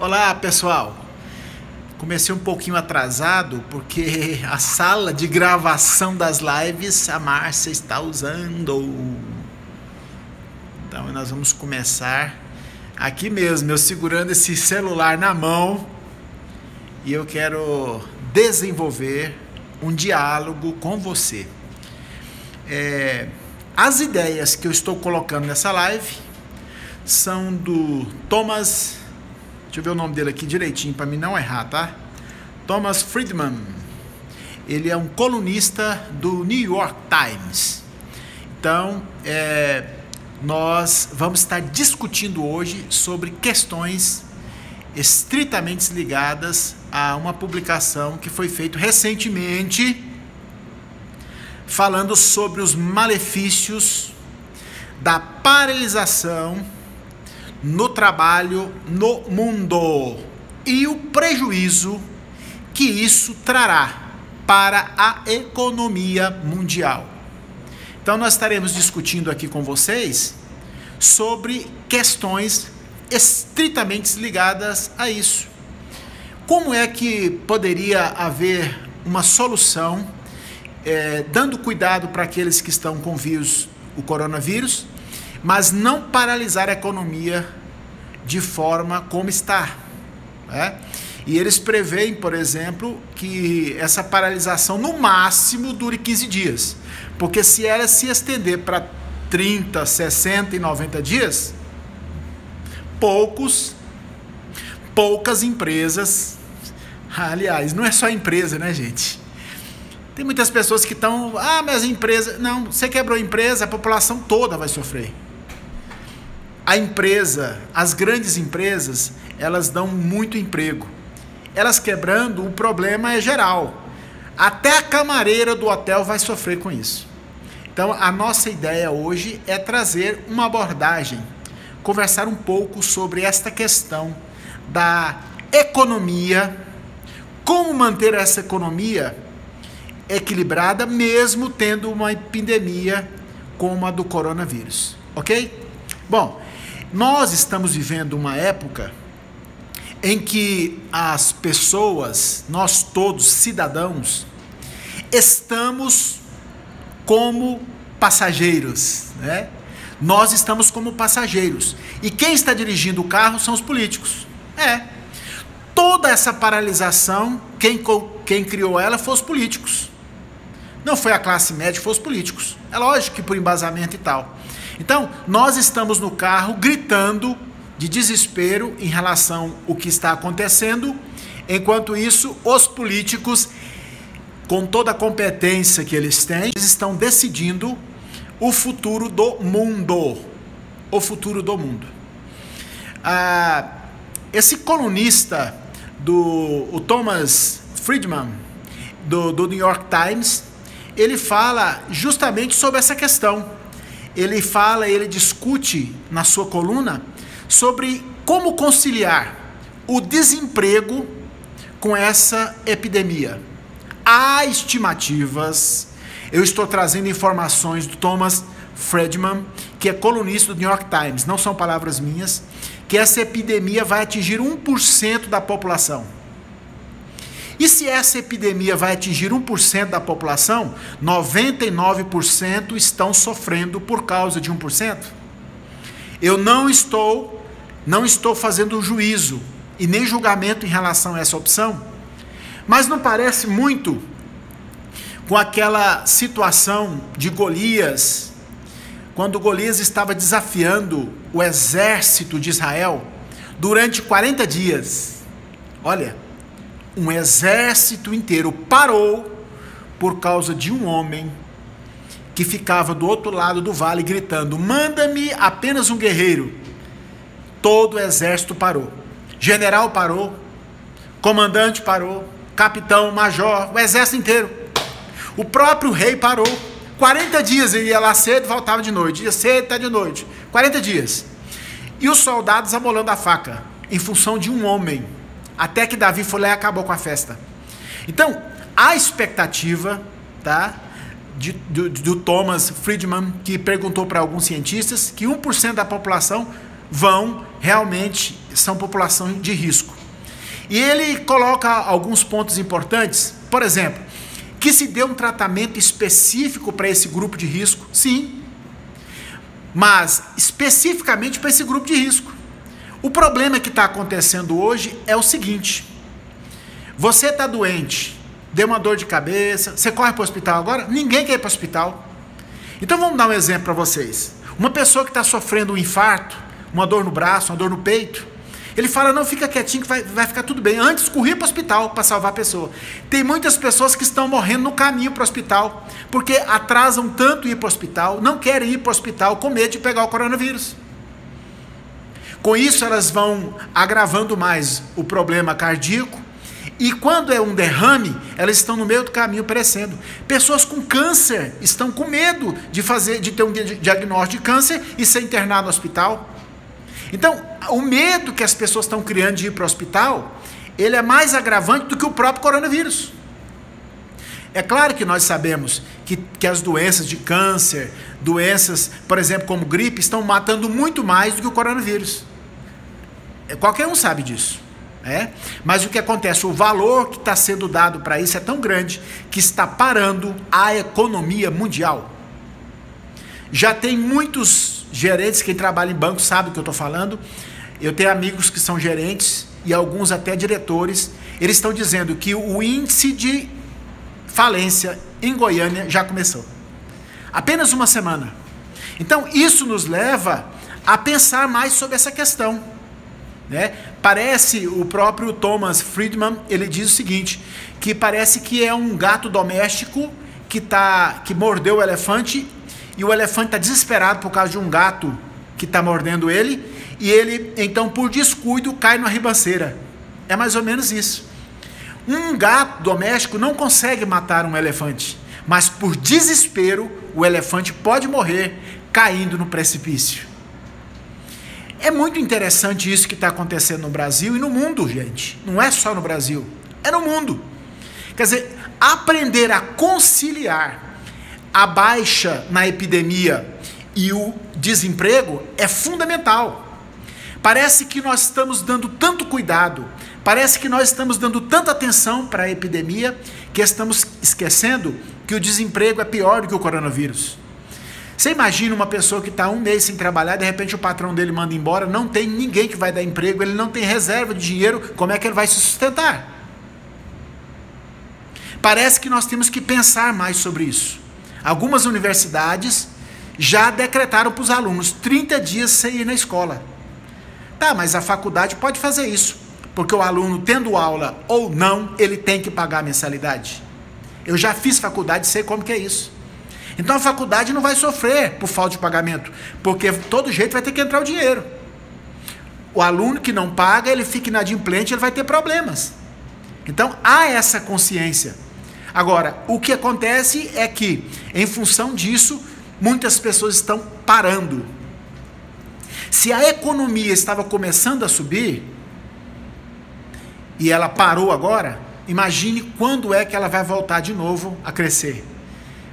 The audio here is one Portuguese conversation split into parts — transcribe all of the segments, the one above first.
Olá, pessoal. Comecei um pouquinho atrasado porque a sala de gravação das lives a Márcia está usando. Então nós vamos começar aqui mesmo, eu segurando esse celular na mão, e eu quero desenvolver um diálogo com você. As ideias que eu estou colocando nessa live são do Thomas, deixa eu ver o nome dele aqui direitinho para mim não errar, tá? Thomas Friedman. Ele é um colunista do New York Times. Então, nós vamos estar discutindo hoje sobre questões estritamente ligadas a uma publicação que foi feita recentemente, falando sobre os malefícios da paralisação no trabalho no mundo e o prejuízo que isso trará para a economia mundial. Então nós estaremos discutindo aqui com vocês sobre questões estritamente ligadas a isso. Como é que poderia haver uma solução, dando cuidado para aqueles que estão com o coronavírus, mas não paralisar a economia de forma como está, né? E eles preveem, por exemplo, que essa paralisação no máximo dure 15 dias, porque se ela se estender para 30, 60 e 90 dias, poucas empresas, aliás, não é só empresa, né, gente? Tem muitas pessoas que estão, mas a empresa, não, você quebrou a empresa, a população toda vai sofrer. A empresa, as grandes empresas, elas dão muito emprego. Elas quebrando, o problema é geral. Até a camareira do hotel vai sofrer com isso. Então, a nossa ideia hoje é trazer uma abordagem, conversar um pouco sobre esta questão da economia, como manter essa economia equilibrada, mesmo tendo uma epidemia como a do coronavírus, ok? Bom, nós estamos vivendo uma época em que as pessoas, nós todos, cidadãos, estamos como passageiros, né? Nós estamos como passageiros. E quem está dirigindo o carro são os políticos. Toda essa paralisação, quem criou ela foi os políticos. Não foi a classe média, foi os políticos. É lógico que por embasamento e tal. Então, nós estamos no carro gritando de desespero em relação ao que está acontecendo. Enquanto isso, os políticos, com toda a competência que eles têm, eles estão decidindo o futuro do mundo. O futuro do mundo. Esse colunista, o Thomas Friedman, do New York Times, ele fala justamente sobre essa questão. Ele discute na sua coluna sobre como conciliar o desemprego com essa epidemia. Há estimativas, eu estou trazendo informações do Thomas Friedman, que é colunista do New York Times, não são palavras minhas, que essa epidemia vai atingir 1% da população. E se essa epidemia vai atingir 1% da população, 99% estão sofrendo por causa de 1%. Eu não estou fazendo juízo e nem julgamento em relação a essa opção, mas não parece muito com aquela situação de Golias, quando Golias estava desafiando o exército de Israel durante 40 dias. Olha, um exército inteiro parou por causa de um homem que ficava do outro lado do vale gritando: manda-me apenas um guerreiro. Todo o exército parou. General parou, comandante parou, capitão, major, o exército inteiro. O próprio rei parou. 40 dias ele ia lá cedo e voltava de noite. Ia cedo, até de noite. 40 dias. E os soldados amolando a faca, em função de um homem. Até que Davi foi lá e acabou com a festa. Então, a expectativa, tá, do Thomas Friedman, que perguntou para alguns cientistas, que 1% da população são população de risco. E ele coloca alguns pontos importantes, por exemplo, que se dê um tratamento específico para esse grupo de risco, sim, mas especificamente para esse grupo de risco. O problema que está acontecendo hoje é o seguinte: você está doente, deu uma dor de cabeça, você corre para o hospital agora? Ninguém quer ir para o hospital. Então vamos dar um exemplo para vocês. Uma pessoa que está sofrendo um infarto, uma dor no braço, uma dor no peito, ele fala, não, fica quietinho que vai ficar tudo bem. Antes corria para o hospital para salvar a pessoa. Tem muitas pessoas que estão morrendo no caminho para o hospital, porque atrasam tanto ir para o hospital, não querem ir para o hospital com medo de pegar o coronavírus. Com isso elas vão agravando mais o problema cardíaco, e quando é um derrame, elas estão no meio do caminho perecendo. Pessoas com câncer estão com medo de ter um diagnóstico de câncer e ser internado no hospital. Então, o medo que as pessoas estão criando de ir para o hospital, ele é mais agravante do que o próprio coronavírus. É claro que nós sabemos que as doenças de câncer, doenças, por exemplo, como gripe, estão matando muito mais do que o coronavírus. Qualquer um sabe disso. Mas o que acontece? O valor que está sendo dado para isso é tão grande que está parando a economia mundial. Já tem muitos gerentes, quem trabalha em banco sabe o que eu estou falando. Eu tenho amigos que são gerentes e alguns até diretores. Eles estão dizendo que o índice de falência em Goiânia já começou. Apenas uma semana. Então isso nos leva a pensar mais sobre essa questão. Parece, o próprio Thomas Friedman, ele diz o seguinte, que parece que é um gato doméstico que mordeu o elefante, e o elefante está desesperado por causa de um gato que está mordendo ele, e ele, então, por descuido, cai numa ribanceira. É mais ou menos isso. Um gato doméstico não consegue matar um elefante, mas por desespero, o elefante pode morrer caindo no precipício. É muito interessante isso que está acontecendo no Brasil e no mundo, gente. Não é só no Brasil, é no mundo. Quer dizer, aprender a conciliar a baixa na epidemia e o desemprego é fundamental. Parece que nós estamos dando tanto cuidado, parece que nós estamos dando tanta atenção para a epidemia, que estamos esquecendo que o desemprego é pior do que o coronavírus. Você imagina uma pessoa que está um mês sem trabalhar, de repente o patrão dele manda embora, não tem ninguém que vai dar emprego, ele não tem reserva de dinheiro, como é que ele vai se sustentar? Parece que nós temos que pensar mais sobre isso. Algumas universidades já decretaram para os alunos 30 dias sem ir na escola. Tá, mas a faculdade pode fazer isso, porque o aluno, tendo aula ou não, ele tem que pagar a mensalidade. Eu já fiz faculdade, sei como que é isso. Então a faculdade não vai sofrer por falta de pagamento, porque de todo jeito vai ter que entrar o dinheiro. O aluno que não paga, ele fica inadimplente, ele vai ter problemas. Então há essa consciência. Agora, o que acontece é que, em função disso, muitas pessoas estão parando. Se a economia estava começando a subir, e ela parou agora, imagine quando é que ela vai voltar de novo a crescer.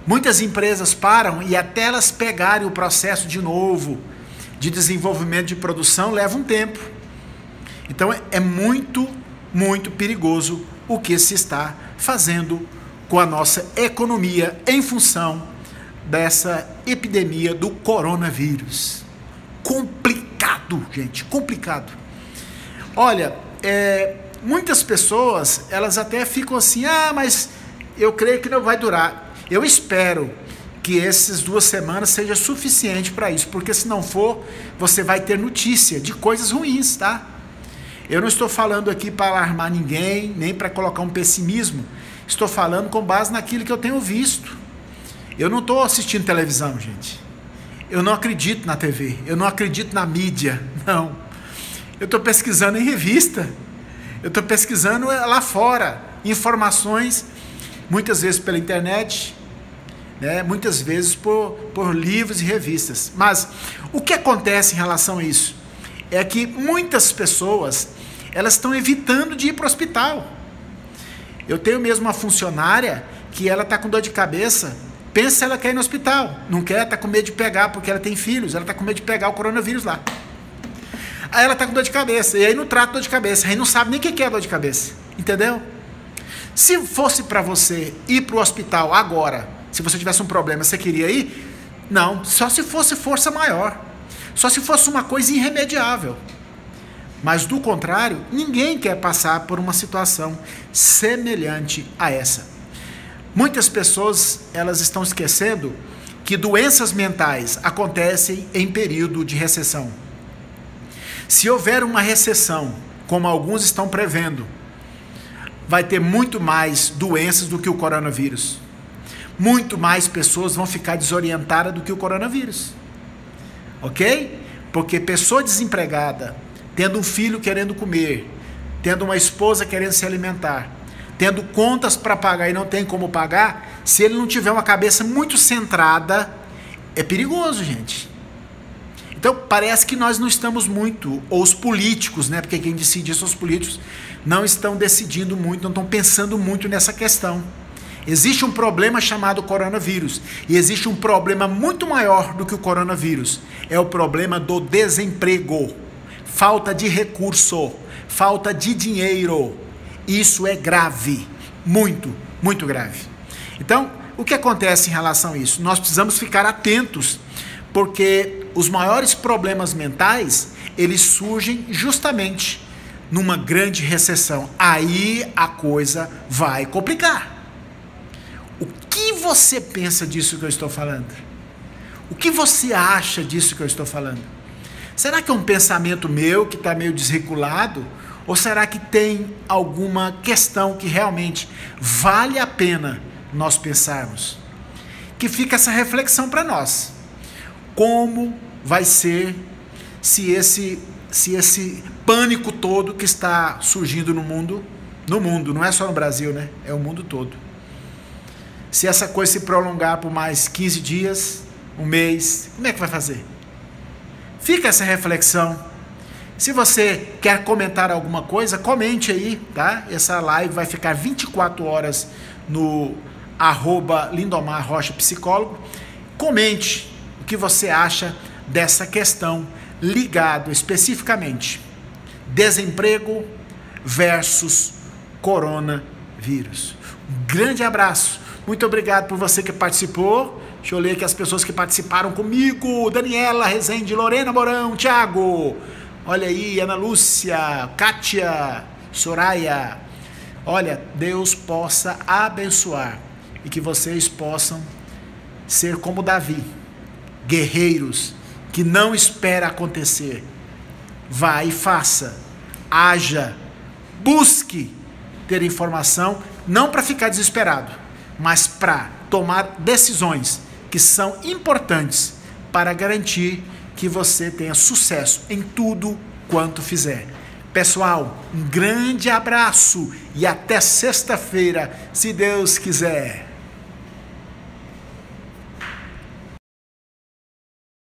Muitas empresas param e até elas pegarem o processo de novo de desenvolvimento de produção leva um tempo. Então é muito, muito perigoso o que se está fazendo com a nossa economia em função dessa epidemia do coronavírus. Complicado, gente, complicado. Olha, muitas pessoas, elas até ficam assim, mas eu creio que não vai durar. Eu espero que essas 2 semanas seja suficiente para isso, porque se não for, você vai ter notícia de coisas ruins, tá? Eu não estou falando aqui para alarmar ninguém, nem para colocar um pessimismo, estou falando com base naquilo que eu tenho visto. Eu não estou assistindo televisão, gente. Eu não acredito na TV, eu não acredito na mídia, não. Eu estou pesquisando em revista, eu estou pesquisando lá fora, informações, muitas vezes pela internet, muitas vezes por livros e revistas. Mas o que acontece em relação a isso? É que muitas pessoas, elas estão evitando de ir para o hospital. Eu tenho mesmo uma funcionária que ela está com dor de cabeça, pensa ela quer ir no hospital, não quer, está com medo de pegar, porque ela tem filhos, ela está com medo de pegar o coronavírus lá. Aí ela tá com dor de cabeça, e aí não trata dor de cabeça, aí não sabe nem o que é dor de cabeça, entendeu? Se fosse para você ir para o hospital agora, se você tivesse um problema, você queria ir? Não, só se fosse força maior, só se fosse uma coisa irremediável. Mas do contrário, ninguém quer passar por uma situação semelhante a essa. Muitas pessoas, elas estão esquecendo que doenças mentais acontecem em período de recessão. Se houver uma recessão, como alguns estão prevendo, vai ter muito mais doenças do que o coronavírus. Muito mais pessoas vão ficar desorientadas do que o coronavírus. Ok? Porque pessoa desempregada, tendo um filho querendo comer, tendo uma esposa querendo se alimentar, tendo contas para pagar e não tem como pagar, se ele não tiver uma cabeça muito centrada, é perigoso, gente. Então parece que nós não estamos muito, ou os políticos, né? Porque quem decide isso, os políticos, não estão decidindo muito, não estão pensando muito nessa questão. Existe um problema chamado coronavírus, e existe um problema muito maior do que o coronavírus, é o problema do desemprego, falta de recurso, falta de dinheiro. Isso é grave, muito, muito grave. Então, o que acontece em relação a isso? Nós precisamos ficar atentos, porque os maiores problemas mentais, eles surgem justamente numa grande recessão. Aí a coisa vai complicar. O que você pensa disso que eu estou falando? O que você acha disso que eu estou falando? Será que é um pensamento meu que está meio desregulado? Ou será que tem alguma questão que realmente vale a pena nós pensarmos? Que fica essa reflexão para nós. Como vai ser se esse pânico todo que está surgindo no mundo, não é só no Brasil, né? É o mundo todo. Se essa coisa se prolongar por mais 15 dias, um mês, como é que vai fazer? Fica essa reflexão. Se você quer comentar alguma coisa, comente aí, tá? Essa live vai ficar 24 horas no @Lindomar Rocha Psicólogo. Comente o que você acha dessa questão ligado especificamente desemprego versus coronavírus. Um grande abraço. Muito obrigado por você que participou. Deixa eu ler aqui as pessoas que participaram comigo. Daniela Rezende, Lorena Mourão, Thiago. Olha aí, Ana Lúcia, Kátia, Soraya. Olha, Deus possa abençoar e que vocês possam ser como Davi, guerreiros que não espera acontecer. Vá e faça, haja, busque ter informação, não para ficar desesperado, mas para tomar decisões que são importantes para garantir que você tenha sucesso em tudo quanto fizer. Pessoal, um grande abraço e até sexta-feira, se Deus quiser.